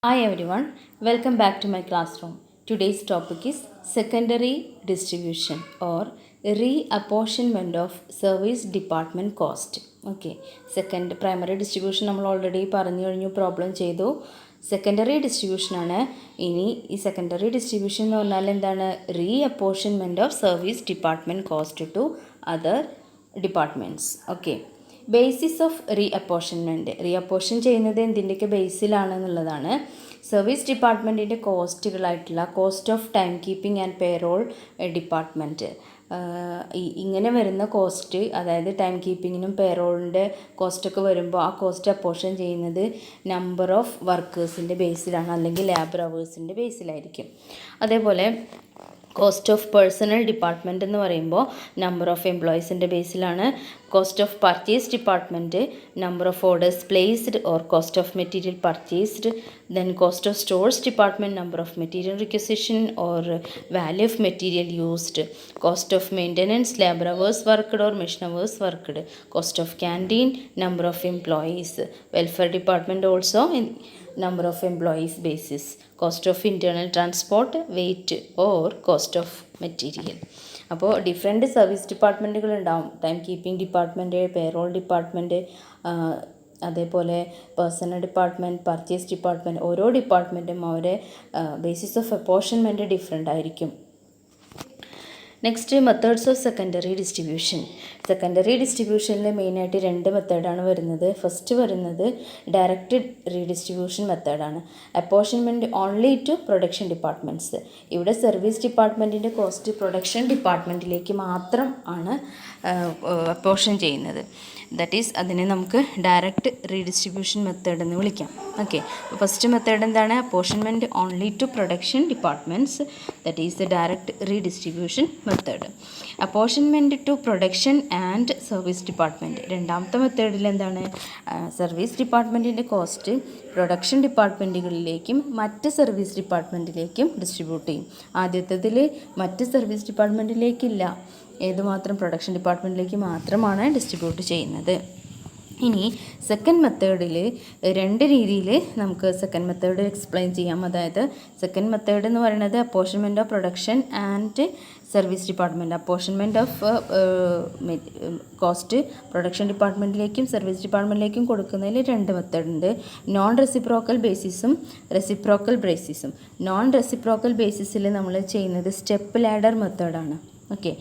Hi everyone, welcome back to my classroom. Today's topic is secondary distribution or reapportionment of service department cost. Okay, second primary distribution നമ്മൾ already പറഞ്ഞു കഴിഞ്ഞു, problem ചെയ്തു. Secondary distribution ആണ്. ഇനി ഈ secondary distribution എന്ന് പറഞ്ഞാൽ എന്താണ്? Reapportionment of service department cost to other departments. Okay, basis of reapportion ചെയ്യുന്നത് എന്തിൻ്റെയൊക്കെ ബേസിലാണെന്നുള്ളതാണ്. സർവീസ് ഡിപ്പാർട്ട്മെൻറ്റിൻ്റെ കോസ്റ്റുകളായിട്ടുള്ള cost of time keeping and payroll department, ഇങ്ങനെ വരുന്ന കോസ്റ്റ്, അതായത് ടൈം കീപ്പിങ്ങിനും പേറോളിൻ്റെ കോസ്റ്റൊക്കെ വരുമ്പോൾ ആ കോസ്റ്റ് അപ്പോർഷൻ ചെയ്യുന്നത് നമ്പർ ഓഫ് വർക്കേഴ്സിൻ്റെ ബേസിലാണ്, അല്ലെങ്കിൽ ലേബർ അവേഴ്സിൻ്റെ ബേസിലായിരിക്കും. അതേപോലെ കോസ്റ്റ് ഓഫ് പേഴ്സണൽ ഡിപ്പാർട്ട്മെൻറ്റ് എന്ന് പറയുമ്പോൾ നമ്പർ ഓഫ് എംപ്ലോയീസിൻ്റെ ബേസിലാണ്. Cost of purchase department number of orders placed or cost of material purchased. Then cost of stores department number of material requisition or value of material used. Cost of maintenance labour hours worked or machine hours worked. Cost of canteen number of employees. Welfare department also number of employees basis. Cost of internal transport, weight or cost of material. അപ്പോൾ different service ഡിപ്പാർട്ട്മെൻറ്റുകൾ ഉണ്ടാവും. Time keeping department, payroll department, അതേപോലെ personnel department, purchase department. ഓരോ ഡിപ്പാർട്ട്മെൻറ്റും അവരെ basis of apportionment different ആയിരിക്കും. Next, methods of secondary distribution. Secondary ഡിസ്ട്രിബ്യൂഷനിൽ മെയിനായിട്ട് രണ്ട് മെത്തേഡാണ് വരുന്നത്. ഫസ്റ്റ് വരുന്നത് ഡയറക്റ്റ് റീഡിസ്ട്രിബ്യൂഷൻ മെത്തേഡാണ്. Apportionment only to production departments. ഇവിടെ സർവീസ് ഡിപ്പാർട്ട്മെൻറ്റിൻ്റെ കോസ്റ്റ് പ്രൊഡക്ഷൻ ഡിപ്പാർട്ട്മെൻറ്റിലേക്ക് മാത്രം ആണ് അപ്പോർഷൻ ചെയ്യുന്നത്. ദാറ്റ് ഈസ്, അതിനെ നമുക്ക് ഡയറക്റ്റ് റീഡിസ്ട്രിബ്യൂഷൻ മെത്തേഡ് എന്ന് വിളിക്കാം. ഓക്കെ, ഫസ്റ്റ് മെത്തേഡ് എന്താണ്? Apportionment only to production departments, that is the direct redistribution method. Apportionment to production and service department. രണ്ടാമത്തെ മെത്തേഡിൽ എന്താണ്? സർവീസ് ഡിപ്പാർട്ട്മെൻറ്റിൻ്റെ കോസ്റ്റ് പ്രൊഡക്ഷൻ ഡിപ്പാർട്ട്മെൻറ്റുകളിലേക്കും മറ്റ് സർവീസ് ഡിപ്പാർട്ട്മെൻറ്റിലേക്കും ഡിസ്ട്രിബ്യൂട്ട് ചെയ്യും. ആദ്യത്തേതിൽ മറ്റ് സർവീസ് ഡിപ്പാർട്ട്മെൻറ്റിലേക്കില്ല, ഏതുമാത്രം പ്രൊഡക്ഷൻ ഡിപ്പാർട്ട്മെൻറ്റിലേക്ക് മാത്രമാണ് ഡിസ്ട്രിബ്യൂട്ട് ചെയ്യുന്നത്. ഇനി സെക്കൻഡ് മെത്തേഡിൽ രണ്ട് രീതിയിൽ നമുക്ക് സെക്കൻഡ് മെത്തേഡ് എക്സ്പ്ലെയിൻ ചെയ്യാം. അതായത് സെക്കൻഡ് മെത്തേഡ് എന്ന് പറയുന്നത് apportionment of production and service department. Apportionment of cost production ഡിപ്പാർട്ട്മെൻറ്റിലേക്കും സർവീസ് ഡിപ്പാർട്ട്മെൻറ്റിലേക്കും കൊടുക്കുന്നതിൽ രണ്ട് മെത്തേഡ് ഉണ്ട്. നോൺ റെസിപ്രോക്കൽ ബേസിസും റെസിപ്രോക്കൽ ബേസിസും. നോൺ റെസിപ്രോക്കൽ ബേസിസിൽ നമ്മൾ ചെയ്യുന്നത് സ്റ്റെപ്പ് ലാഡർ മെത്തേഡാണ്. ഓക്കെ,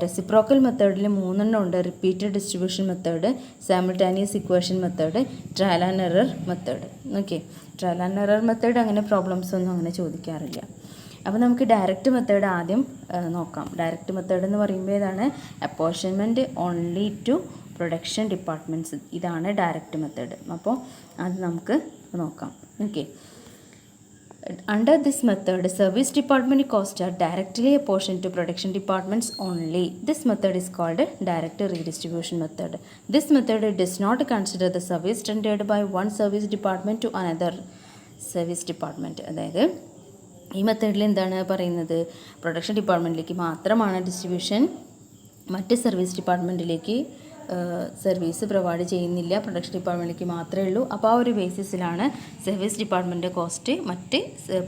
റെസിപ്രോക്കൽ മെത്തേഡിൽ മൂന്നെണ്ണം ഉണ്ട്. Repeated distribution method, simultaneous equation method, trial and error method. Okay, trial and error method അങ്ങനെ പ്രോബ്ലംസ് ഒന്നും അങ്ങനെ ചോദിക്കാറില്ല. അപ്പോൾ നമുക്ക് ഡയറക്റ്റ് മെത്തേഡ് ആദ്യം നോക്കാം. ഡയറക്റ്റ് മെത്തേഡ് എന്ന് പറയുമ്പോൾ ഏതാണ്? Apportionment only to production departments. ഇതാണ് ഡയറക്റ്റ് മെത്തേഡ്. അപ്പോൾ അത് നമുക്ക് നോക്കാം. Okay, under this method, service department costs are directly apportioned to production departments only. This method is called direct redistribution method. This method does not consider the service rendered by one service department to another service department. അതായത് ഈ മെത്തേഡിൽ എന്താണ് പറയുന്നത്? Production ഡിപ്പാർട്ട്മെൻറ്റിലേക്ക് മാത്രമാണ് distribution, മറ്റ് service ഡിപ്പാർട്ട്മെൻറ്റിലേക്ക് service provide ചെയ്യുന്നില്ല, production ഡിപ്പാർട്ട്മെൻറ്റിലേക്ക് മാത്രമേ ഉള്ളൂ. അപ്പോൾ ആ ഒരു ബേസിസിലാണ് സർവീസ് ഡിപ്പാർട്ട്മെൻറ്റ് കോസ്റ്റ് മറ്റ്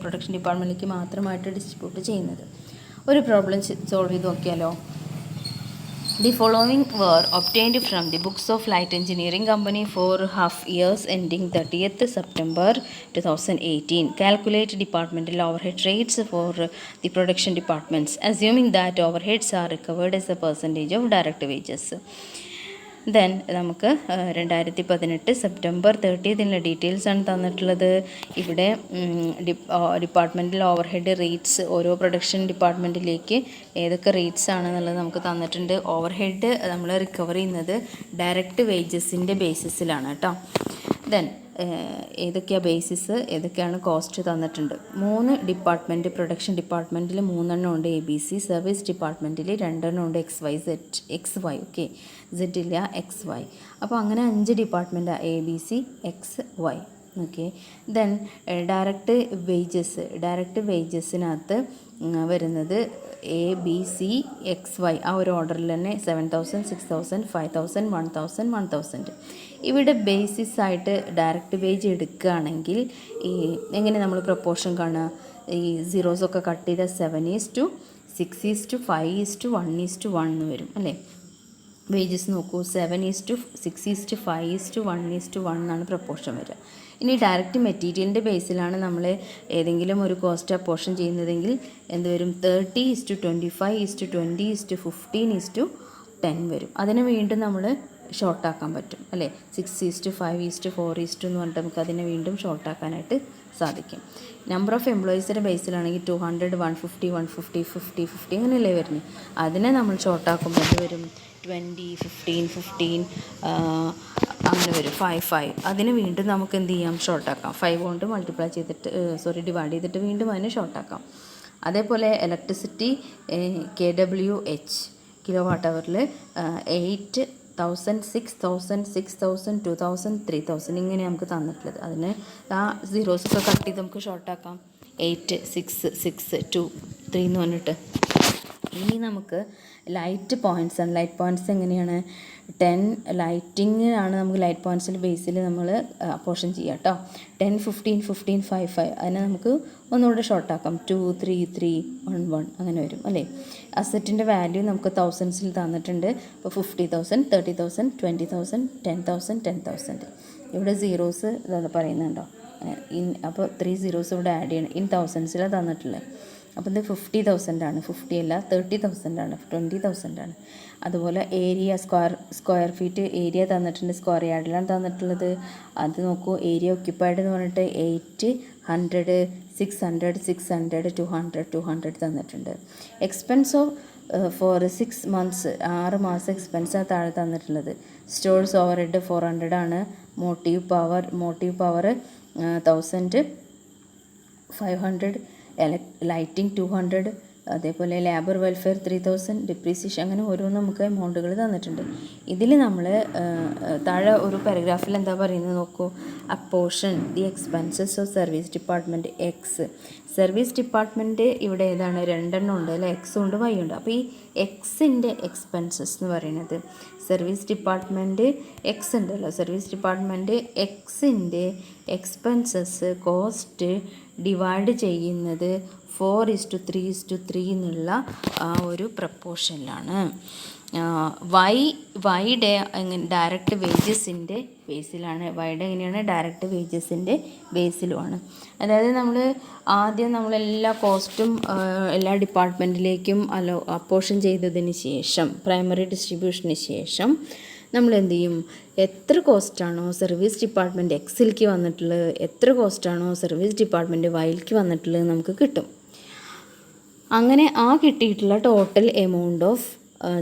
പ്രൊഡക്ഷൻ ഡിപ്പാർട്ട്മെൻറ്റിലേക്ക് മാത്രമായിട്ട് ഡിസ്ട്രിബ്യൂട്ട് ചെയ്യുന്നത്. ഒരു പ്രോബ്ലം സോൾവ് ചെയ്ത് നോക്കിയാലോ. The following were obtained from the books of Light Engineering Company for half years ending 30th September 2018. Calculate departmental overhead rates for the production departments, assuming that overheads are recovered as a percentage of direct wages. Then നമുക്ക് 2018 September 30 ഡീറ്റെയിൽസാണ് തന്നിട്ടുള്ളത്. ഇവിടെ departmental overhead rates ഓരോ production ഡിപ്പാർട്ട്മെൻറ്റിലേക്ക് ഏതൊക്കെ rates ആണെന്നുള്ളത് നമുക്ക് തന്നിട്ടുണ്ട്. Overhead നമ്മൾ recover ചെയ്യുന്നത് ഡയറക്റ്റ് വേജസിൻ്റെ ബേസിസിലാണ് കേട്ടോ. ദെൻ ഏതൊക്കെയാണ് ബേസിസ്, ഏതൊക്കെയാണ് കോസ്റ്റ് തന്നിട്ടുണ്ട്. 3 ഡിപ്പാർട്ട്മെൻറ്റ്, പ്രൊഡക്ഷൻ ഡിപ്പാർട്ട്മെൻറ്റിൽ 3 ഉണ്ട് ABC, സർവീസ് ഡിപ്പാർട്ട്മെൻറ്റിൽ 2 ഉണ്ട് XY. ഓക്കെ, Z ഇല്ല, XY. അപ്പോൾ അങ്ങനെ 5 department ABC, XY. Okay. Then direct വേജസിനകത്ത് വരുന്നത് ABCXY ആ ഒരു ഓർഡറിൽ തന്നെ 7,000, 6,000, 5,000, 1,000, 1,000. ഇവിടെ ബേസിസ് ആയിട്ട് ഡയറക്റ്റ് വേജ് എടുക്കുകയാണെങ്കിൽ ഈ എങ്ങനെ നമ്മൾ പ്രൊപ്പോർഷൻ കാണുക? ഈ സീറോസൊക്കെ കട്ട് ചെയ്ത 7:6:5:1:1 എന്ന് വരും അല്ലേ? വേജസ് നോക്കൂ, 7:6:5:1:1 എന്നാണ് പ്രൊപ്പോർഷൻ വരിക. ഇനി ഡയറക്റ്റ് മെറ്റീരിയലിൻ്റെ ബേസിലാണ് നമ്മൾ ഏതെങ്കിലും ഒരു കോസ്റ്റ് അപ്പോർഷൻ ചെയ്യുന്നതെങ്കിൽ എന്ത് വരും? 30:25:20:15:10 വരും. അതിനെ വീണ്ടും നമ്മൾ ഷോർട്ടാക്കാൻ പറ്റും അല്ലേ? 6:5:4:2 എന്ന് പറഞ്ഞിട്ട് നമുക്ക് അതിനെ വീണ്ടും ഷോർട്ടാക്കാനായിട്ട് സാധിക്കും. നമ്പർ ഓഫ് എംപ്ലോയീസിൻ്റെ ബേസിലാണെങ്കിൽ 200, 150, 150, 50, 50 അങ്ങനെയല്ലേ വരുന്നത്. അതിനെ നമ്മൾ ഷോർട്ടാക്കുമ്പോൾ എന്ത് വരും? 20, 15, 15 അങ്ങനെ വരും. 5, 5 അതിന് വീണ്ടും നമുക്ക് എന്ത് ചെയ്യാം? ഷോർട്ടാക്കാം. 5 കൊണ്ട് മൾട്ടിപ്ലൈ ചെയ്തിട്ട് ഡിവൈഡ് ചെയ്തിട്ട് വീണ്ടും അതിനെ ഷോർട്ടാക്കാം. അതേപോലെ ഇലക്ട്രിസിറ്റി KWH കിലോ വാട്ട് അവറിൽ 8,000, 6,000, 6,000, 2,000, 3,000 ഇങ്ങനെ നമുക്ക് തന്നിട്ടുള്ളത്. അതിന് ആ സീറോസൊക്കെ കട്ട് ചെയ്ത് നമുക്ക് ഷോർട്ടാക്കാം. 8, 6, 6, 2, 3 എന്ന് പറഞ്ഞിട്ട്. ഇനി നമുക്ക് ലൈറ്റ് പോയിൻറ്റ്സ് എങ്ങനെയാണ്? 10 ലൈറ്റിങ്ങിനാണ് നമുക്ക് ലൈറ്റ് പോയിൻറ്റ്സിൻ്റെ ബേസിൽ നമ്മൾ പോർഷൻ ചെയ്യുക കേട്ടോ. 10, 15, 15, 5, 5 അതിനെ നമുക്ക് ഒന്നുകൂടെ ഷോർട്ടാക്കാം. 2, 3, 3, 1, 1 അങ്ങനെ വരും അല്ലേ? അസറ്റിൻ്റെ വാല്യൂ നമുക്ക് തൗസൻഡ്സിൽ തന്നിട്ടുണ്ട്. അപ്പോൾ 50,000, 30,000, 20,000, 10,000, 10,000. ഇവിടെ സീറോസ് ഇതാണ് പറയുന്നുണ്ടോ? അപ്പോൾ 3 സീറോസ് ഇവിടെ ആഡ് ചെയ്യണം. ഇൻ തൗസൻഡ്സിലാണ് തന്നിട്ടുള്ളത്. അപ്പോൾ ഇത് 50,000 ആണ്. 50 അല്ല, 30,000 ആണ്, 20,000 ആണ്. അതുപോലെ ഏരിയ സ്ക്വയർ ഫീറ്റ് ഏരിയ തന്നിട്ടുണ്ട്. സ്ക്വയർ യാർഡിലാണ് തന്നിട്ടുള്ളത്. അത് നോക്കൂ, ഏരിയ ഒക്യുപ്പൈഡ് എന്ന് പറഞ്ഞിട്ട് 8, 100, 600, 600, 200, 200 തന്നിട്ടുണ്ട്. എക്സ്പെൻസ് ഓഫ് ഫോർ 6 months 6 മാസം എക്സ്പെൻസാണ് താഴെ തന്നിട്ടുള്ളത്. സ്റ്റോഴ്സ് ഓവർ ഹെഡ് 400 ആണ്. മോട്ടീവ് പവർ 1,500, ലൈറ്റിംഗ് 200, അതേപോലെ ലേബർ വെൽഫെയർ 3,000, ഡിപ്രീസിയേഷൻ അങ്ങനെ ഓരോന്നും നമുക്ക് എമൗണ്ടുകൾ തന്നിട്ടുണ്ട്. ഇതിൽ നമ്മൾ താഴെ ഒരു പാരഗ്രാഫിൽ എന്താ പറയുന്നത് നോക്കൂ. Apportion the expenses of service department X. Service department ഇവിടെ ഏതാണ്? 2 എണ്ണം ഉണ്ട് അല്ലേ? എക്സും ഉണ്ട്, വൈ ഉണ്ട്. അപ്പോൾ ഈ എക്സിൻ്റെ എക്സ്പെൻസസ് എന്ന് പറയുന്നത് സർവീസ് ഡിപ്പാർട്ട്മെൻറ്റ് എക്സ് ഉണ്ടല്ലോ, സർവീസ് ഡിപ്പാർട്ട്മെൻറ്റ് എക്സിൻ്റെ എക്സ്പെൻസസ് കോസ്റ്റ് ഡിവൈഡ് ചെയ്യുന്നത് 4:3:3 എന്നുള്ള ആ ഒരു പ്രപ്പോർഷനിലാണ്. വൈയുടെ ഡയറക്റ്റ് വേജസിൻ്റെ ബേസിലാണ്. വൈയുടെ എങ്ങനെയാണ്? ഡയറക്റ്റ് വേജസിൻ്റെ ബേസിലുമാണ്. അതായത് നമ്മളെല്ലാ കോസ്റ്റും എല്ലാ ഡിപ്പാർട്ട്മെൻറ്റിലേക്കും അപ്പോർഷൻ ചെയ്തതിന് ശേഷം, പ്രൈമറി ഡിസ്ട്രിബ്യൂഷന് ശേഷം നമ്മൾ എന്ത് ചെയ്യും? എത്ര കോസ്റ്റാണോ സർവീസ് ഡിപ്പാർട്ട്മെൻറ്റ് എക്സിലേക്ക് വന്നിട്ടുള്ളത്, എത്ര കോസ്റ്റാണോ സർവീസ് ഡിപ്പാർട്ട്മെൻറ്റ് വൈയിലേക്ക് വന്നിട്ടുള്ളത് നമുക്ക് കിട്ടും. അങ്ങനെ ആ കിട്ടിയിട്ടുള്ള total amount of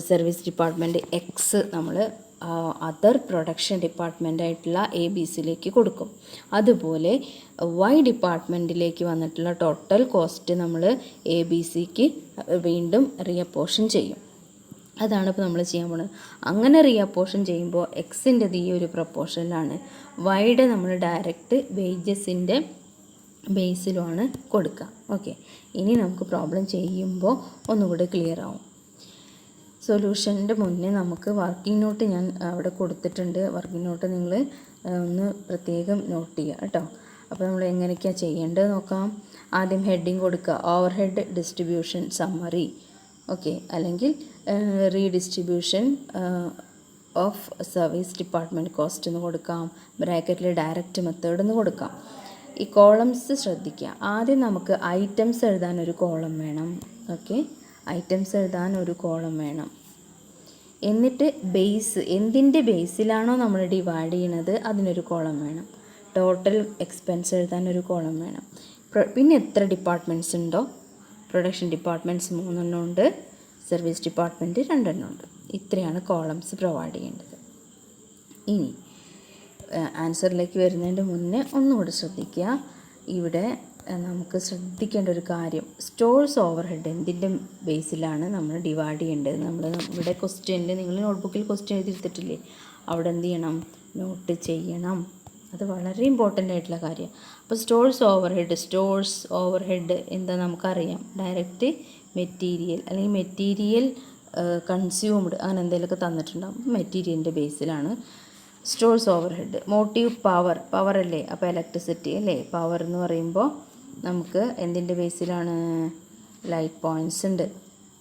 service department X നമ്മൾ അതർ പ്രൊഡക്ഷൻ ഡിപ്പാർട്ട്മെൻറ്റായിട്ടുള്ള ABCയിലേക്ക് കൊടുക്കും. അതുപോലെ വൈ ഡിപ്പാർട്ട്മെൻറ്റിലേക്ക് വന്നിട്ടുള്ള ടോട്ടൽ കോസ്റ്റ് നമ്മൾ ABCക്ക് വീണ്ടും റീഅപ്പോർഷൻ ചെയ്യും. അതാണ് ഇപ്പോൾ നമ്മൾ ചെയ്യാൻ പോകുന്നത്. അങ്ങനെ റീഅപ്പോർഷൻ ചെയ്യുമ്പോൾ എക്സിൻ്റെത് ഈ ഒരു പ്രപ്പോർഷനിലാണ്, വൈയുടെ നമ്മൾ ഡയറക്റ്റ് വേജസിൻ്റെ ബേസിലുമാണ് കൊടുക്കുക. ഓക്കെ, ഇനി നമുക്ക് പ്രോബ്ലം ചെയ്യുമ്പോൾ ഒന്നുകൂടി ക്ലിയർ ആവും. സൊല്യൂഷൻ്റെ മുന്നേ നമുക്ക് വർക്കിംഗ് നോട്ട് ഞാൻ അവിടെ കൊടുത്തിട്ടുണ്ട്. വർക്കിംഗ് നോട്ട് നിങ്ങൾ ഒന്ന് പ്രത്യേകം നോട്ട് ചെയ്യുക കേട്ടോ. അപ്പോൾ നമ്മൾ എങ്ങനെയൊക്കെയാണ് ചെയ്യേണ്ടത് നോക്കാം. ആദ്യം ഹെഡിങ് കൊടുക്കുക, overhead distribution summary. Okay, അല്ലെങ്കിൽ redistribution of service department cost എന്ന് കൊടുക്കാം. ബ്രാക്കറ്റിൽ ഡയറക്റ്റ് മെത്തേഡ് എന്ന് കൊടുക്കാം. ഈ കോളംസ് ശ്രദ്ധിക്കുക. ആദ്യം നമുക്ക് ഐറ്റംസ് എഴുതാൻ ഒരു കോളം വേണം. ഓക്കെ, ഐറ്റംസ് എഴുതാൻ ഒരു കോളം വേണം. എന്നിട്ട് ബേസ്, എന്തിൻ്റെ ബേസിലാണോ നമ്മൾ ഡിവൈഡ് ചെയ്യണത് അതിനൊരു കോളം വേണം. ടോട്ടൽ എക്സ്പെൻസ് എഴുതാൻ ഒരു കോളം വേണം. പിന്നെ എത്ര ഡിപ്പാർട്ട്മെൻറ്റ്സ് ഉണ്ടോ, പ്രൊഡക്ഷൻ ഡിപ്പാർട്ട്മെൻറ്റ്സ് 3 എണ്ണം ഉണ്ട്, സർവീസ് ഡിപ്പാർട്ട്മെൻറ്റ് 2 എണ്ണം ഉണ്ട്. ഇത്രയാണ് കോളംസ് പ്രൊവൈഡ് ചെയ്യേണ്ടത്. ഇനി ആൻസറിലേക്ക് വരുന്നതിൻ്റെ മുന്നേ ഒന്നുകൂടി ശ്രദ്ധിക്കുക. ഇവിടെ നമുക്ക് ശ്രദ്ധിക്കേണ്ട ഒരു കാര്യം, സ്റ്റോഴ്സ് ഓവർ ഹെഡ് എന്തിൻ്റെ ബേസിലാണ് നമ്മൾ ഡിവൈഡ് ചെയ്യേണ്ടത്. ഇവിടെ ക്വസ്റ്റ്യനിൽ നിങ്ങൾ നോട്ട്ബുക്കിൽ ക്വസ്റ്റ്യൻ എഴുതിയെടുത്തിട്ടില്ലേ, അവിടെ എന്ത് ചെയ്യണം? നോട്ട് ചെയ്യണം. അത് വളരെ ഇമ്പോർട്ടൻ്റ് ആയിട്ടുള്ള കാര്യമാണ്. അപ്പോൾ സ്റ്റോഴ്സ് ഓവർ ഹെഡ് എന്താ നമുക്കറിയാം, ഡയറക്റ്റ് മെറ്റീരിയൽ അല്ലെങ്കിൽ മെറ്റീരിയൽ കൺസ്യൂംഡ് അങ്ങനെ എന്തെങ്കിലുമൊക്കെ തന്നിട്ടുണ്ടാകും. മെറ്റീരിയലിൻ്റെ ബേസിലാണ് stores overhead. Motive power അല്ലേ, അപ്പോൾ ഇലക്ട്രിസിറ്റി അല്ലേ. പവർ എന്ന് പറയുമ്പോൾ നമുക്ക് എന്തിൻ്റെ ബേസിലാണ്, ലൈറ്റ് പോയിൻറ്റ്സ് ഉണ്ട്.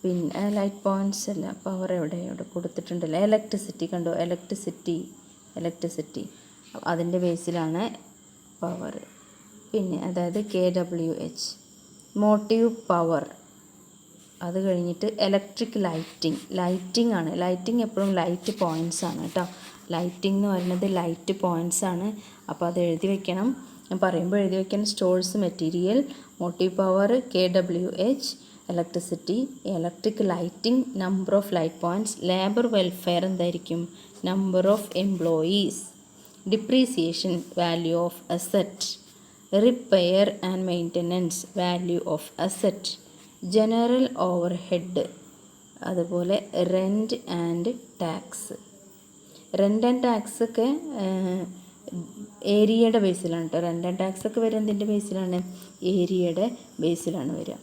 പിന്നെ ലൈറ്റ് പോയിൻറ്റ്സ് അല്ല, പവർ ഇവിടെ കൊടുത്തിട്ടുണ്ടല്ലോ, ഇലക്ട്രിസിറ്റി കണ്ടോ, ഇലക്ട്രിസിറ്റി അതിൻ്റെ ബേസിലാണ് പവർ. പിന്നെ അതായത് KWH മോട്ടീവ് പവർ. അത് കഴിഞ്ഞിട്ട് ഇലക്ട്രിക് ലൈറ്റിംഗ് ആണ്. ലൈറ്റിംഗ് എപ്പോഴും ലൈറ്റ് പോയിൻറ്റ്സ് ആണ് കേട്ടോ. ലൈറ്റിംഗ് എന്ന് പറയുന്നത് ലൈറ്റ് പോയിൻറ്റ്സ് ആണ്. അപ്പോൾ അത് എഴുതി വെക്കണം, ഞാൻ പറയുമ്പോൾ എഴുതി വെക്കണം. Stores material, motive power, KWH, electricity, electric lighting, number of light points, labour welfare എന്തായിരിക്കും, number of employees, depreciation value of asset, repair and maintenance value of asset, general overhead, അതുപോലെ rent and tax. Rent and tax ഒക്കെ ഏരിയയുടെ ബേസിലാണ് കേട്ടോ. Rent and tax ഒക്കെ വരിക എന്തിൻ്റെ ബേസിലാണ്, ഏരിയയുടെ ബേസിലാണ് വരിക.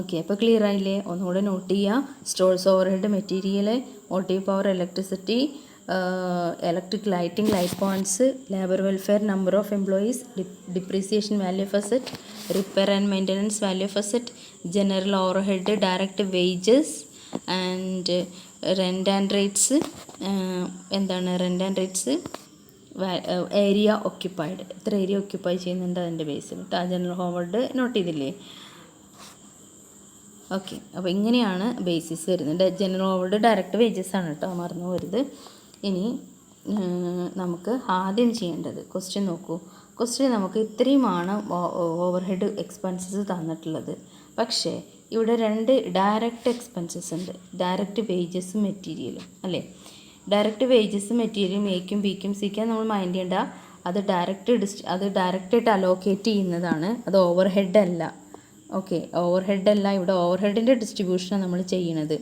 ഓക്കെ, അപ്പോൾ ക്ലിയർ ആയില്ലേ? ഒന്നുകൂടെ നോട്ട് ചെയ്യുക. Stores overhead material, motive power electricity, electric lighting light points, labour welfare, number of employees, depreciation value of asset, repair and maintenance value of asset, general overhead, direct wages and rent and rates. എന്താണ് rent and rates, area occupied, എത്ര area occupy ചെയ്യുന്നുണ്ട് അതിൻ്റെ ബേസിൽ കേട്ടോ. General overhead note ചെയ്തില്ലേ? Okay, അപ്പോൾ ഇങ്ങനെയാണ് basis വരുന്നത്. ജനറൽ ഓവർഹെഡ് ഡയറക്റ്റ് വേജസ് ആണ് കേട്ടോ, മറന്നു പോരുത്. ഇനി നമുക്ക് ആദ്യം ചെയ്യേണ്ടത് ക്വസ്റ്റ്യൻ നോക്കൂ. ക്വസ്റ്റ്യൻ നമുക്ക് ഇത്രയുമാണ് ഓവർഹെഡ് എക്സ്പെൻസസ് തന്നിട്ടുള്ളത്. പക്ഷേ ഇവിടെ 2 ഡയറക്റ്റ് എക്സ്പെൻസസ് ഉണ്ട്, ഡയറക്റ്റ് വേജസും മെറ്റീരിയലും അല്ലേ. ഡയറക്റ്റ് വേജസും മെറ്റീരിയലും എക്കും ബിക്കും സിക്കും നമ്മൾ മൈൻഡ് ചെയ്യേണ്ട. അത് ഡയറക്റ്റായിട്ട് അലോക്കേറ്റ് ചെയ്യുന്നതാണ്, അത് ഓവർഹെഡ് അല്ല. ഓക്കെ, ഓവർഹെഡ് അല്ല, ഇവിടെ ഓവർഹെഡിൻ്റെ ഡിസ്ട്രിബ്യൂഷനാണ് നമ്മൾ ചെയ്യണത്.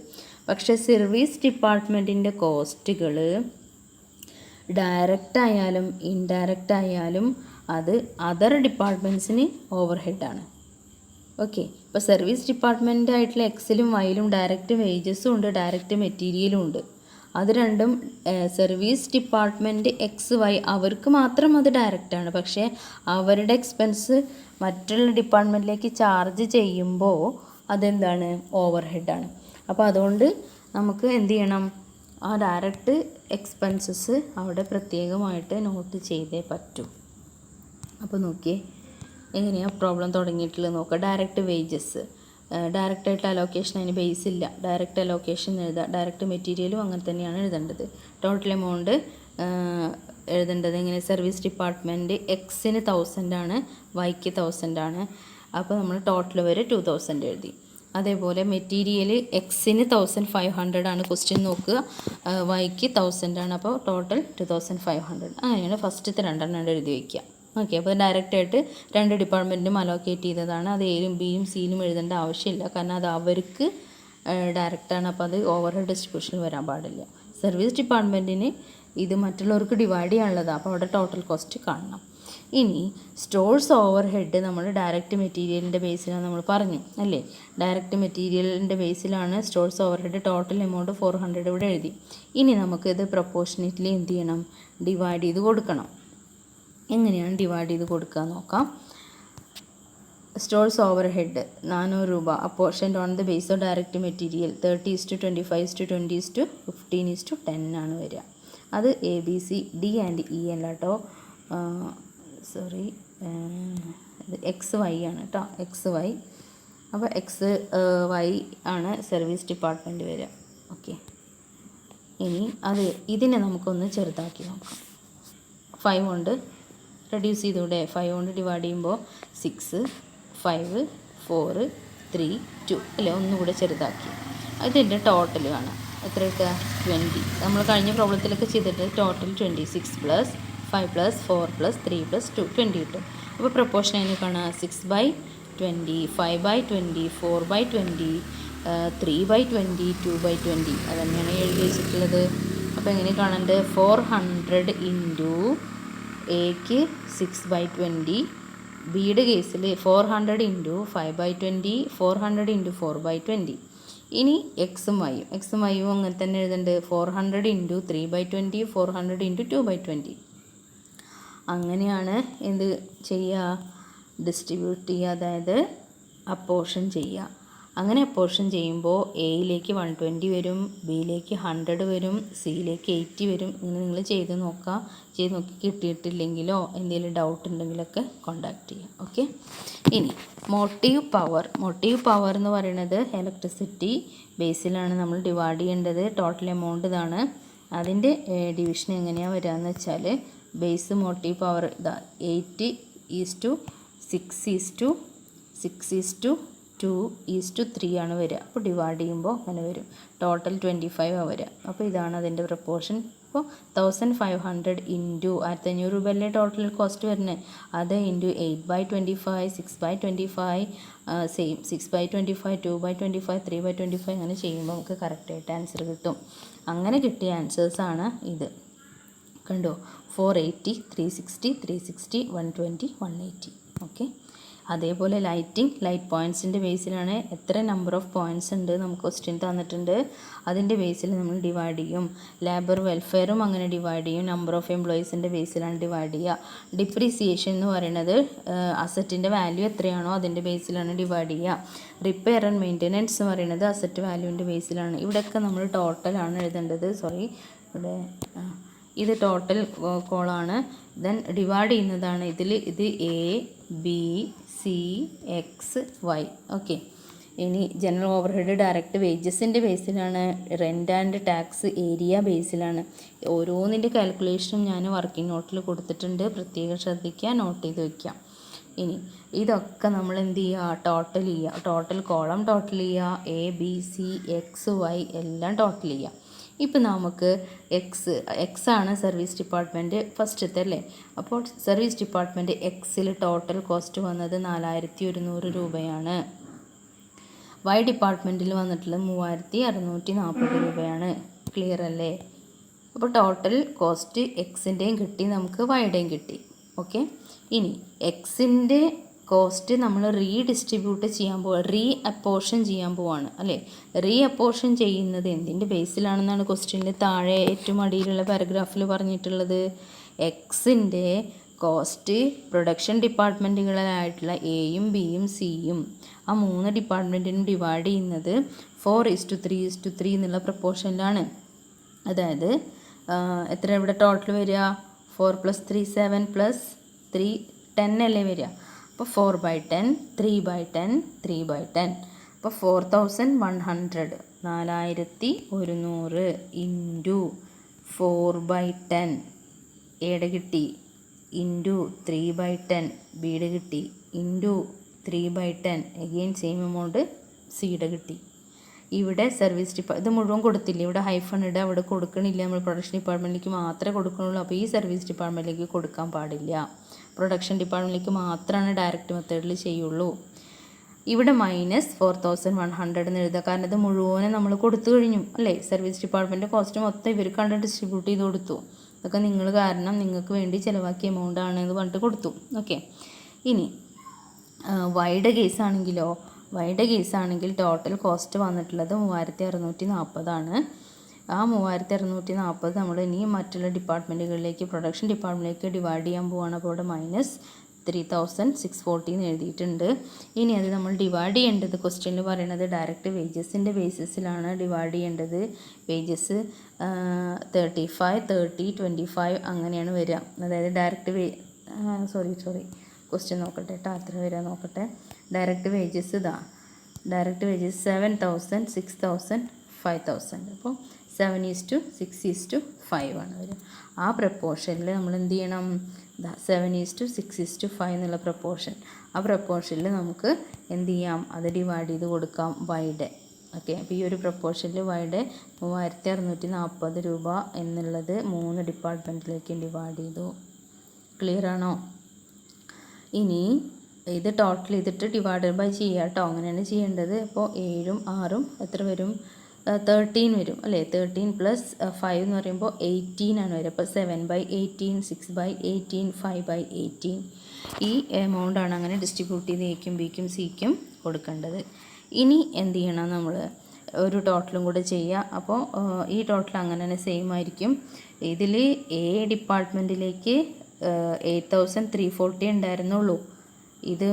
പക്ഷേ സർവീസ് ഡിപ്പാർട്ട്മെൻറ്റിൻ്റെ കോസ്റ്റുകൾ ഡയറക്റ്റ് ആയാലും ഇൻഡയറക്റ്റ് ആയാലും അത് അതർ ഡിപ്പാർട്ട്മെൻറ്റ്സിന് ഓവർഹെഡാണ്. ഓക്കെ, ഇപ്പോൾ സർവീസ് ഡിപ്പാർട്ട്മെൻ്റ് ആയിട്ടുള്ള എക്സിലും വൈയിലും ഡയറക്റ്റ് വേജസും ഉണ്ട്, ഡയറക്റ്റ് മെറ്റീരിയലും ഉണ്ട്. അത് രണ്ടും സർവീസ് ഡിപ്പാർട്ട്മെൻറ്റ് എക്സ് വൈ അവർക്ക് മാത്രം അത് ഡയറക്റ്റാണ്. പക്ഷേ അവരുടെ എക്സ്പെൻസ് മറ്റുള്ള ഡിപ്പാർട്ട്മെൻറ്റിലേക്ക് ചാർജ് ചെയ്യുമ്പോൾ അതെന്താണ്, ഓവർഹെഡാണ്. അപ്പോൾ അതുകൊണ്ട് നമുക്ക് എന്ത് ചെയ്യണം, ആ ഡയറക്റ്റ് എക്സ്പെൻസസ് അവിടെ പ്രത്യേകമായിട്ട് നോട്ട് ചെയ്തേ പറ്റൂ. അപ്പോൾ നോക്കിയേ എങ്ങനെയാണ് പ്രോബ്ലം തുടങ്ങിയിട്ടുള്ളത് നോക്കുക. ഡയറക്റ്റ് വേജസ്, ഡയറക്റ്റായിട്ട് അലോക്കേഷൻ അതിന് ബേസ് ഇല്ല, ഡയറക്റ്റ് അലോക്കേഷൻ എഴുതുക. ഡയറക്റ്റ് മെറ്റീരിയലും അങ്ങനെ തന്നെയാണ് എഴുതേണ്ടത്. ടോട്ടൽ എമൗണ്ട് എഴുതേണ്ടത് എങ്ങനെ, സർവീസ് ഡിപ്പാർട്ട്മെൻറ്റ് എക്സിന് 1000 ആണ്, വൈക്ക് 1000 ആണ്. അപ്പോൾ നമ്മൾ ടോട്ടൽ വരെ 2000 എഴുതി. അതേപോലെ മെറ്റീരിയൽ എക്സിന് 1500 ആണ്, ക്വസ്റ്റ്യൻ നോക്കുക, വൈക്ക് 1000 ആണ്, അപ്പോൾ ടോട്ടൽ 2500. അങ്ങനെയാണ് ഫസ്റ്റത്തെ 2 എഴുതി വയ്ക്കുക. ഓക്കെ, അപ്പോൾ ഡയറക്റ്റായിട്ട് 2 ഡിപ്പാർട്ട്മെൻറ്റിനും അലോക്കേറ്റ് ചെയ്തതാണ്. അത് എയും ബിയും സിയിലും എഴുതേണ്ട ആവശ്യമില്ല, കാരണം അത് അവർക്ക് ഡയറക്റ്റാണ്. അപ്പോൾ അത് ഓവർഹെഡ് ഡിസ്ട്രിബ്യൂഷൻ വരാൻ പാടില്ല. സർവീസ് ഡിപ്പാർട്ട്മെൻറ്റിന് ഇത് മറ്റുള്ളവർക്ക് ഡിവൈഡ് ചെയ്യാനുള്ളതാണ്, അപ്പോൾ അവിടെ ടോട്ടൽ കോസ്റ്റ് കാണണം. ഇനി സ്റ്റോഴ്സ് ഓവർഹെഡ് നമ്മൾ ഡയറക്റ്റ് മെറ്റീരിയലിൻ്റെ ബേസിലാണ് നമ്മൾ പറഞ്ഞു അല്ലേ. ഡയറക്റ്റ് മെറ്റീരിയലിൻ്റെ ബേസിലാണ് സ്റ്റോഴ്സ് ഓവർഹെഡ്. ടോട്ടൽ എമൗണ്ട് 400 ഇവിടെ എഴുതി. ഇനി നമുക്കിത് പ്രൊപ്പോർഷനേറ്റ്ലി എന്ത് ചെയ്യണം, ഡിവൈഡ് ചെയ്ത് കൊടുക്കണം. എങ്ങനെയാണ് ഡിവൈഡ് ചെയ്ത് കൊടുക്കുക നോക്കാം. സ്റ്റോഴ്സ് ഓവർഹെഡ് 400 രൂപ, apportioned on the base of direct material 30:25:20:15:10 ആണ് വരിക. അത് ABC D ആൻഡ് E അല്ല കേട്ടോ, സോറി, ഇത് XY ആണ് കേട്ടോ, XY. അപ്പോൾ XY ആണ് സർവീസ് ഡിപ്പാർട്ട്മെൻറ്റ് വരിക. ഓക്കെ, ഇനി ഇതിനെ നമുക്കൊന്ന് ചെറുതാക്കി നോക്കാം. 5 കൊണ്ട് റെഡ്യൂസ് ചെയ്തൂടെ, 5 കൊണ്ട് ഡിവൈഡ് ചെയ്യുമ്പോൾ 6, 5, 4, 3, 2 അല്ലേ, ഒന്നുകൂടെ ചെറുതാക്കി. ഇതിൻ്റെ ടോട്ടൽ കാണാം, എത്ര കിട്ടുക, 20. നമ്മൾ കഴിഞ്ഞ പ്രോബ്ലത്തിലൊക്കെ ചെയ്തിട്ട് ടോട്ടൽ 26 + 5 + 4 + 3 + 2 20 കിട്ടും. അപ്പോൾ പ്രൊപ്പോർഷൻ അതിന് കാണാം 6/20, 5/20, 4/20, 3/20, 2/20. അത് തന്നെയാണ് എഴുതി വെച്ചിട്ടുള്ളത്. അപ്പോൾ എങ്ങനെ കാണേണ്ടത്, 400 × എക്ക് 6/20, ബിയുടെ കേസിൽ 400 ഇൻറ്റു 5/20, 400 ഇൻറ്റു 4/20. ഇനി എക്സും വൈയും അങ്ങനെ തന്നെ എഴുതുന്നുണ്ട്. 400 ഇൻറ്റു 3/20, 400 ഇൻറ്റു 2/20. അങ്ങനെയാണ് എന്ത് ചെയ്യുക, ഡിസ്ട്രിബ്യൂട്ട് ചെയ്യുക, അതായത് അപ്പോർഷൻ ചെയ്യുക. അങ്ങനെ അപ്പോർഷൻ ചെയ്യുമ്പോൾ എയിലേക്ക് 120 വരും, ബിയിലേക്ക് 100 വരും, സിയിലേക്ക് 80 വരും. ഇങ്ങനെ നിങ്ങൾ ചെയ്ത് നോക്കുക. ചെയ്ത് നോക്കി കിട്ടിയിട്ടില്ലെങ്കിലോ എന്തെങ്കിലും ഡൗട്ട് ഉണ്ടെങ്കിലൊക്കെ കോണ്ടാക്ട് ചെയ്യുക. ഓക്കെ. ഇനി മോട്ടീവ് പവർ എന്ന് പറയുന്നത് ഇലക്ട്രിസിറ്റി ബേസിലാണ് നമ്മൾ ഡിവൈഡ് ചെയ്യേണ്ടത്. ടോട്ടൽ എമൗണ്ട് ഇതാണ്. അതിൻ്റെ ഡിവിഷൻ എങ്ങനെയാണ് വരിക എന്ന് വെച്ചാൽ ബേസ് മോട്ടീവ് പവർ ഇതാ 8:6:2:3 ആണ് വരിക. അപ്പോൾ ഡിവൈഡ് ചെയ്യുമ്പോൾ അങ്ങനെ വരും. ടോട്ടൽ 25 ആണ് വരിക. അപ്പോൾ ഇതാണ് അതിൻ്റെ പ്രപ്പോർഷൻ. അപ്പോൾ 1500 ഇൻറ്റു 1500 രൂപയല്ലേ ടോട്ടൽ കോസ്റ്റ് വരുന്നത്. അത് ഇൻറ്റു 8/25, 6/25, സെയിം 6/25, 2/25, 3/25 അങ്ങനെ ചെയ്യുമ്പോൾ നമുക്ക് കറക്റ്റായിട്ട് ആൻസർ കിട്ടും. അങ്ങനെ കിട്ടിയ ആൻസേഴ്സാണ് ഇത്. കണ്ടോ, 480, 360, 360, 120, 180. ഓക്കെ. അതേപോലെ ലൈറ്റ് പോയിൻറ്റ്സിൻ്റെ ബേസിലാണ്. എത്ര നമ്പർ ഓഫ് പോയിൻറ്റ്സ് ഉണ്ട് നമുക്ക് ക്വസ്റ്റ്യൻ തന്നിട്ടുണ്ട്. അതിൻ്റെ ബേസിൽ നമ്മൾ ഡിവൈഡ് ചെയ്യും. ലേബർ വെൽഫെയറും അങ്ങനെ ഡിവൈഡ് ചെയ്യും. നമ്പർ ഓഫ് എംപ്ലോയീസിൻ്റെ ബേസിലാണ് ഡിവൈഡ് ചെയ്യുക. ഡിപ്രീസിയേഷൻ എന്ന് പറയുന്നത് അസറ്റിൻ്റെ വാല്യൂ എത്രയാണോ അതിൻ്റെ ബേസിലാണ് ഡിവൈഡ് ചെയ്യുക. റിപ്പയർ ആൻഡ് മെയിൻ്റനൻസ് എന്ന് പറയുന്നത് അസറ്റ് വാല്യൂവിൻ്റെ ബേസിലാണ്. ഇവിടെയൊക്കെ നമ്മൾ ടോട്ടലാണ് എഴുതേണ്ടത്. ഇവിടെ ഇത് ടോട്ടൽ കോളാണ്. ദെൻ ഡിവൈഡ് ചെയ്യുന്നതാണ് ഇത് A B C X Y. Okay. ഇനി ജനറൽ ഓവർഹെഡ് ഡയറക്റ്റ് വേജസിൻ്റെ ബേസിലാണ്. റെൻ്റ് ആൻഡ് ടാക്സ് ഏരിയ ബേസിലാണ്. ഓരോന്നിൻ്റെ കാൽക്കുലേഷനും ഞാൻ വർക്കിംഗ് നോട്ടിൽ കൊടുത്തിട്ടുണ്ട്. പ്രത്യേകം ശ്രദ്ധിക്കുക, നോട്ട് ചെയ്ത് വയ്ക്കുക. ഇനി ഇതൊക്കെ നമ്മൾ എന്ത് ചെയ്യുക, ടോട്ടൽ ചെയ്യുക. ടോട്ടൽ കോളം ടോട്ടൽ ചെയ്യുക. A B C X Y എല്ലാം ടോട്ടൽ ചെയ്യുക. ഇപ്പം നമുക്ക് എക്സ് ആണ് സർവീസ് ഡിപ്പാർട്ട്മെൻറ്റ് ഫസ്റ്റത്തെ അല്ലേ. അപ്പോൾ സർവീസ് ഡിപ്പാർട്ട്മെൻറ്റ് എക്സിൽ ടോട്ടൽ കോസ്റ്റ് വന്നത് 4100 രൂപയാണ്. വൈ ഡിപ്പാർട്ട്മെൻറ്റിൽ വന്നിട്ടുള്ളത് 3640 രൂപയാണ്. ക്ലിയർ അല്ലേ? അപ്പോൾ ടോട്ടൽ കോസ്റ്റ് എക്സിൻ്റെയും കിട്ടി, നമുക്ക് വൈയുടെയും കിട്ടി. ഓക്കെ. ഇനി എക്സിൻ്റെ കോസ്റ്റ് നമ്മൾ റീഡിസ്ട്രിബ്യൂട്ട് അപ്പോർഷൻ ചെയ്യാൻ പോവാണ് അല്ലേ. അപ്പോർഷൻ ചെയ്യുന്നത് എന്തിൻ്റെ ബേസിലാണെന്നാണ് ക്വസ്റ്റ്യനിൽ താഴെ ഏറ്റവും അടിയിലുള്ള പാരഗ്രാഫിൽ പറഞ്ഞിട്ടുള്ളത്. എക്സിൻ്റെ കോസ്റ്റ് പ്രൊഡക്ഷൻ ഡിപ്പാർട്ട്മെൻറ്റുകളായിട്ടുള്ള എയും ബിയും സിയും ആ 3 ഡിപ്പാർട്ട്മെൻറ്റിനും ഡിവൈഡ് ചെയ്യുന്നത് 4:3:3 എന്നുള്ള പ്രപ്പോർഷനിലാണ്. അതായത് എത്ര ഇവിടെ ടോട്ടൽ വരിക, 4 + 3 7 + 3 10 അല്ലേ വരിക. അപ്പോൾ 4/10, 3/10, 3/10. അപ്പോൾ 4100 4100 ഇൻറ്റു 4/10 എയുടെ കിട്ടി, ഇൻറ്റു 3/10 ബിയുടെ കിട്ടി, ഇൻറ്റു 3/10 അഗെയിൻ സെയിം എമൗണ്ട് സിയുടെ കിട്ടി. ഇവിടെ സർവീസ് ഇത് മുഴുവൻ കൊടുത്തില്ല. ഇവിടെ ഹൈഫൺ ഇടുക, അവിടെ കൊടുക്കണില്ല. നമ്മൾ പ്രൊഡക്ഷൻ ഡിപ്പാർട്ട്മെൻറ്റിലേക്ക് മാത്രമേ കൊടുക്കണുള്ളൂ. അപ്പോൾ ഈ സർവീസ് ഡിപ്പാർട്ട്മെൻറ്റിലേക്ക് കൊടുക്കാൻ പാടില്ല. പ്രൊഡക്ഷൻ ഡിപ്പാർട്ട്മെൻറ്റിലേക്ക് മാത്രമാണ് ഡയറക്റ്റ് മെത്തേഡിൽ ചെയ്യുള്ളൂ. ഇവിടെ -4100 എന്ന് എഴുതുക. കാരണം ഇത് മുഴുവനും നമ്മൾ കൊടുത്തു കഴിഞ്ഞു അല്ലേ. സർവീസ് ഡിപ്പാർട്ട്മെൻറ്റ് കോസ്റ്റ് മൊത്തം ഇവർക്കാണ്ട് ഡിസ്ട്രിബ്യൂട്ട് ചെയ്ത് കൊടുത്തു. ഇതൊക്കെ നിങ്ങൾ കാരണം നിങ്ങൾക്ക് വേണ്ടി ചിലവാക്കിയ എമൗണ്ട് ആണ് എന്ന് പറഞ്ഞിട്ട് കൊടുത്തു. ഓക്കെ. ഇനി വൈയുടെ കേസാണെങ്കിൽ ടോട്ടൽ കോസ്റ്റ് വന്നിട്ടുള്ളത് 3640 ആണ്. ആ 3640 നമ്മൾ ഇനി മറ്റുള്ള ഡിപ്പാർട്ട്മെൻറ്റുകളിലേക്ക് പ്രൊഡക്ഷൻ ഡിപ്പാർട്ട്മെൻറ്റിലേക്ക് ഡിവൈഡ് ചെയ്യാൻ പോവുകയാണ്. അപ്പോൾ ഇവിടെ -3640 എന്ന് എഴുതിയിട്ടുണ്ട്. ഇനി അത് നമ്മൾ ഡിവൈഡ് ചെയ്യേണ്ടത് ക്വസ്റ്റ്യനിൽ പറയുന്നത് ഡയറക്റ്റ് വേജസിൻ്റെ ബേസിസിലാണ് ഡിവൈഡ് ചെയ്യേണ്ടത്. വേജസ് 35, 30, 25 അങ്ങനെയാണ് വരിക. അതായത് ഡയറക്റ്റ് ക്വസ്റ്റ്യൻ നോക്കട്ടെ കേട്ടോ, അത്ര വരിക നോക്കട്ടെ. Direct wages 7000, 6000, 5000. അപ്പോൾ 7:6:5 ആണ് വരിക. ആ പ്രപ്പോർഷനിൽ നമ്മൾ എന്ത് ചെയ്യണം, 7:6:5 എന്നുള്ള പ്രപ്പോർഷൻ. ആ പ്രപ്പോർഷനിൽ നമുക്ക് എന്ത് ചെയ്യാം, അത് ഡിവൈഡ് ചെയ്ത് കൊടുക്കാം വൈയുടെ. ഓക്കെ. അപ്പോൾ ഈ ഒരു പ്രപ്പോർഷനിൽ വൈയുടെ 3640 രൂപ എന്നുള്ളത് 3 ഡിപ്പാർട്ട്മെൻറ്റിലേക്ക് ഡിവൈഡ് ചെയ്തു. ക്ലിയർ ആണോ? ഇനി ഇത് ടോട്ടൽ ചെയ്തിട്ട് ഡിവൈഡഡ് ബൈ ചെയ്യുക കേട്ടോ. അങ്ങനെയാണ് ചെയ്യേണ്ടത്. അപ്പോൾ 7ഉം 6ഉം എത്ര വരും, 13 വരും അല്ലേ. 13 പ്ലസ് 5 എന്ന് പറയുമ്പോൾ 18 ആണ് വരിക. അപ്പോൾ 7/18, 6/18, 5/18 ഈ എമൗണ്ടാണ് അങ്ങനെ ഡിസ്ട്രിബ്യൂട്ട് ചെയ്ത് എക്കും ബിക്കും സിക്കും കൊടുക്കേണ്ടത്. ഇനി എന്ത് ചെയ്യണം, നമ്മൾ ഒരു ടോട്ടലും കൂടെ ചെയ്യുക. അപ്പോൾ ഈ ടോട്ടൽ അങ്ങനെ തന്നെ സെയിം ആയിരിക്കും. ഇതിൽ എ ഡിപ്പാർട്ട്മെൻറ്റിലേക്ക് 8,340 ഉണ്ടായിരുന്നുള്ളൂ. ഇത്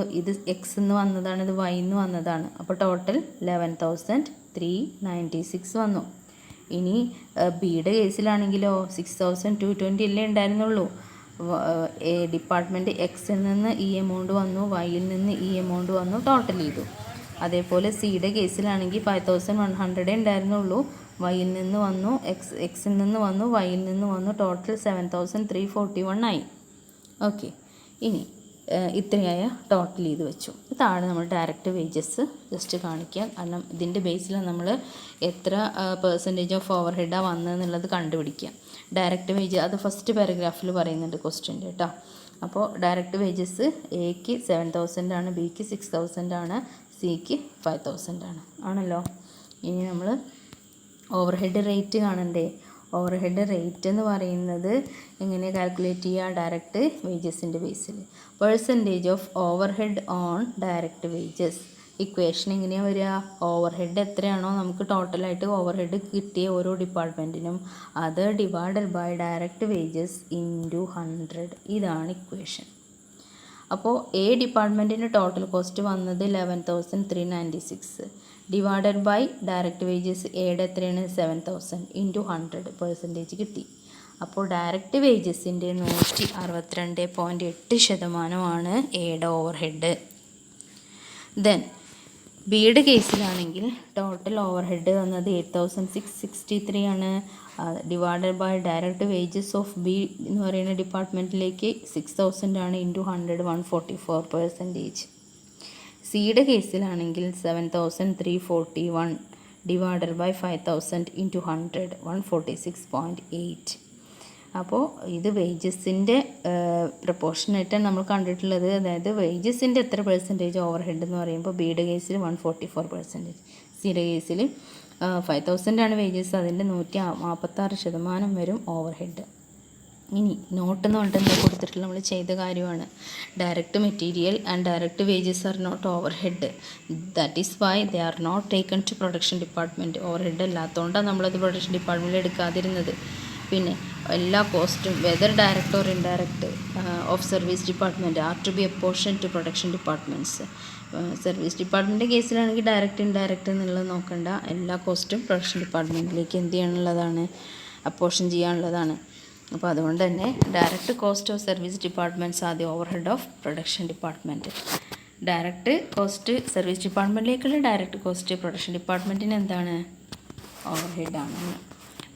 എക്സ് എന്ന് വന്നതാണ്, ഇത് വൈ എന്ന് വന്നതാണ്. അപ്പോൾ ടോട്ടൽ 11,396 വന്നു. ഇനി ബിയുടെ കേസിലാണെങ്കിലോ 6,220 അല്ലേ ഉണ്ടായിരുന്നുള്ളൂ. എ ഡിപ്പാർട്ട്മെൻറ്റ് എക്സിൽ നിന്ന് ഈ എമൗണ്ട് വന്നു, വൈയിൽ നിന്ന് ഈ എമൗണ്ട് വന്നു, ടോട്ടൽ ചെയ്തു. അതേപോലെ സിയുടെ കേസിലാണെങ്കിൽ 5,100 ഉണ്ടായിരുന്നുള്ളൂ. വൈയിൽ നിന്ന് വന്നു, എക്സിൽ നിന്ന് വന്നു, വൈയിൽ നിന്ന് വന്നു, ടോട്ടൽ 7,341 ആയി. ഓക്കെ, ഇനി ഇത്രയായ ടോട്ടൽ ചെയ്ത് വെച്ചു. താഴെ നമ്മൾ ഡയറക്റ്റ് വേജസ് ജസ്റ്റ് കാണിക്കാം. കാരണം ഇതിൻ്റെ ബേസിൽ നമ്മൾ എത്ര പെർസെൻറ്റേജ് ഓഫ് ഓവർ ഹെഡാണ് വന്നതെന്നുള്ളത് കണ്ടുപിടിക്കുക. ഡയറക്റ്റ് വേജ് അത് ഫസ്റ്റ് പാരഗ്രാഫിൽ പറയുന്നുണ്ട് ക്വസ്റ്റ്യൻ്റെ കേട്ടോ. അപ്പോൾ ഡയറക്റ്റ് വേജസ് എക്ക് 7,000 ആണ്, ബിക്ക് 6,000 ആണ്, സിക്ക് 5,000 ആണ്. ആണല്ലോ. ഇനി നമ്മൾ ഓവർ ഹെഡ് റേറ്റ് കാണണ്ടേ. ഓവർ ഹെഡ് റേറ്റ് എന്ന് പറയുന്നത് എങ്ങനെ കാൽക്കുലേറ്റ് ചെയ്യുക? ഡയറക്റ്റ് വേജസിൻ്റെ ബേസിൽ. Percentage of overhead on direct wages. Equation എങ്ങനെയാണ് വരിക? ഓവർ ഹെഡ് എത്രയാണോ നമുക്ക് ടോട്ടലായിട്ട് ഓവർ ഹെഡ് കിട്ടിയ ഓരോ ഡിപ്പാർട്ട്മെൻറ്റിനും അത് divided by direct wages into 100. ഇതാണ് ഇക്വേഷൻ. അപ്പോൾ എ ഡിപ്പാർട്ട്മെൻറ്റിന് ടോട്ടൽ കോസ്റ്റ് വന്നത് 11,396 ഡിവൈഡഡ് ബൈ ഡയറക്റ്റ് വേജസ് എയുടെ എത്രയാണ്? 7,000 ഇൻറ്റു 100 പെർസെൻറ്റേജ് കിട്ടി. അപ്പോൾ ഡയറക്റ്റ് വേജസിൻ്റെ 162.8% എയുടെ ഓവർ ഹെഡ്. ദെൻ ബിയുടെ കേസിലാണെങ്കിൽ ടോട്ടൽ ഓവർ ഹെഡ് വന്നത് 8,663 ആണ്. Divided by direct wages of B എന്ന് പറയുന്ന ഡിപ്പാർട്ട്മെൻറ്റിലേക്ക് 6,000 ആണ്, ഇൻറ്റു 100 144%. സിയുടെ കേസിലാണെങ്കിൽ 7,341 ഡിവൈഡഡ് ബൈ 5,000 ഇൻറ്റു 100 146.8. അപ്പോൾ ഇത് വേജസിൻ്റെ പ്രൊപ്പോർഷനായിട്ടാണ് നമ്മൾ കണ്ടിട്ടുള്ളത്. അതായത് വേജസിൻ്റെ എത്ര പെർസെൻറ്റേജ് ഓവർ ഹെഡ് എന്ന് പറയുമ്പോൾ ബിയുടെ കേസിൽ 144%, സിയുടെ കേസിൽ 5,000 ആണ് വേജസ്, അതിൻ്റെ 146% വരും ഓവർ ഹെഡ്. ഇനി നോട്ട് എന്ന് പറഞ്ഞിട്ട് എന്താ കൊടുത്തിട്ടുള്ള നമ്മൾ ചെയ്ത കാര്യമാണ്. Direct material and direct wages are not overhead. That is why they are not taken to production department. Overhead അല്ലാത്തതുകൊണ്ടാണ് നമ്മളത് പ്രൊഡക്ഷൻ ഡിപ്പാർട്ട്മെൻറ്റിൽ എടുക്കാതിരുന്നത്. പിന്നെ എല്ലാ കോസ്റ്റും whether direct or indirect of service department are to be apportion to production departments. Service department കേസിലാണെങ്കിൽ direct indirect എന്നുള്ളത് നോക്കണ്ട, എല്ലാ കോസ്റ്റും പ്രൊഡക്ഷൻ ഡിപ്പാർട്ട്മെൻറ്റിലേക്ക് എന്ത് ചെയ്യാനുള്ളതാണ്? അപ്പോർഷൻ ചെയ്യാനുള്ളതാണ്. അപ്പോൾ അതുകൊണ്ട് തന്നെ direct cost of service departments are the overhead of production department. Direct cost service ഡിപ്പാർട്ട്മെൻറ്റിലേക്കുള്ള ഡയറക്റ്റ് കോസ്റ്റ് പ്രൊഡക്ഷൻ ഡിപ്പാർട്ട്മെൻറ്റിന് എന്താണ്? ഓവർ ഹെഡാണ്.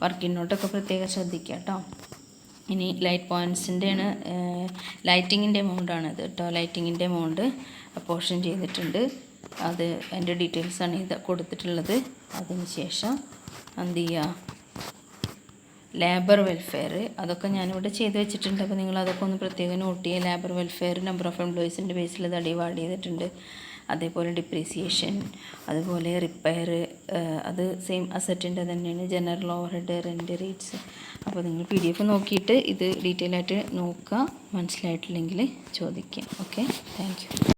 വർക്കിംഗ് നോട്ടൊക്കെ പ്രത്യേകം ശ്രദ്ധിക്കുക കേട്ടോ. ഇനി ലൈറ്റ് പോയിൻറ്റ്സിൻ്റെയാണ്, ലൈറ്റിങ്ങിൻ്റെ എമൗണ്ടാണ് ഇത് കേട്ടോ. ലൈറ്റിങ്ങിൻ്റെ എമൗണ്ട് അപ്പോർഷൻ ചെയ്തിട്ടുണ്ട്. അത് അതിൻ്റെ ഡീറ്റെയിൽസാണ് ഇത് കൊടുത്തിട്ടുള്ളത്. അതിന് ശേഷം എന്ത് ചെയ്യുക? ലേബർ വെൽഫെയർ അതൊക്കെ ഞാനിവിടെ ചെയ്ത് വെച്ചിട്ടുണ്ട്. അപ്പോൾ നിങ്ങൾ അതൊക്കെ ഒന്ന് പ്രത്യേകം നോട്ട് ചെയ്യുക. ലേബർ വെൽഫെയർ നമ്പർ ഓഫ് എംപ്ലോയീസിൻ്റെ ബേസിൽ അത് ഡിവൈഡ് ചെയ്തിട്ടുണ്ട്. അതേപോലെ ഡിപ്രീസിയേഷൻ, അതുപോലെ റിപ്പയർ, അത് സെയിം അസറ്റിൻ്റെ തന്നെയാണ്. General over head, rent, rates. അപ്പോൾ നിങ്ങൾ PDF നോക്കിയിട്ട് ഇത് ഡീറ്റെയിൽ ആയിട്ട് നോക്കുക. മനസ്സിലായിട്ടില്ലെങ്കിൽ ചോദിക്കുക. Okay, thank you.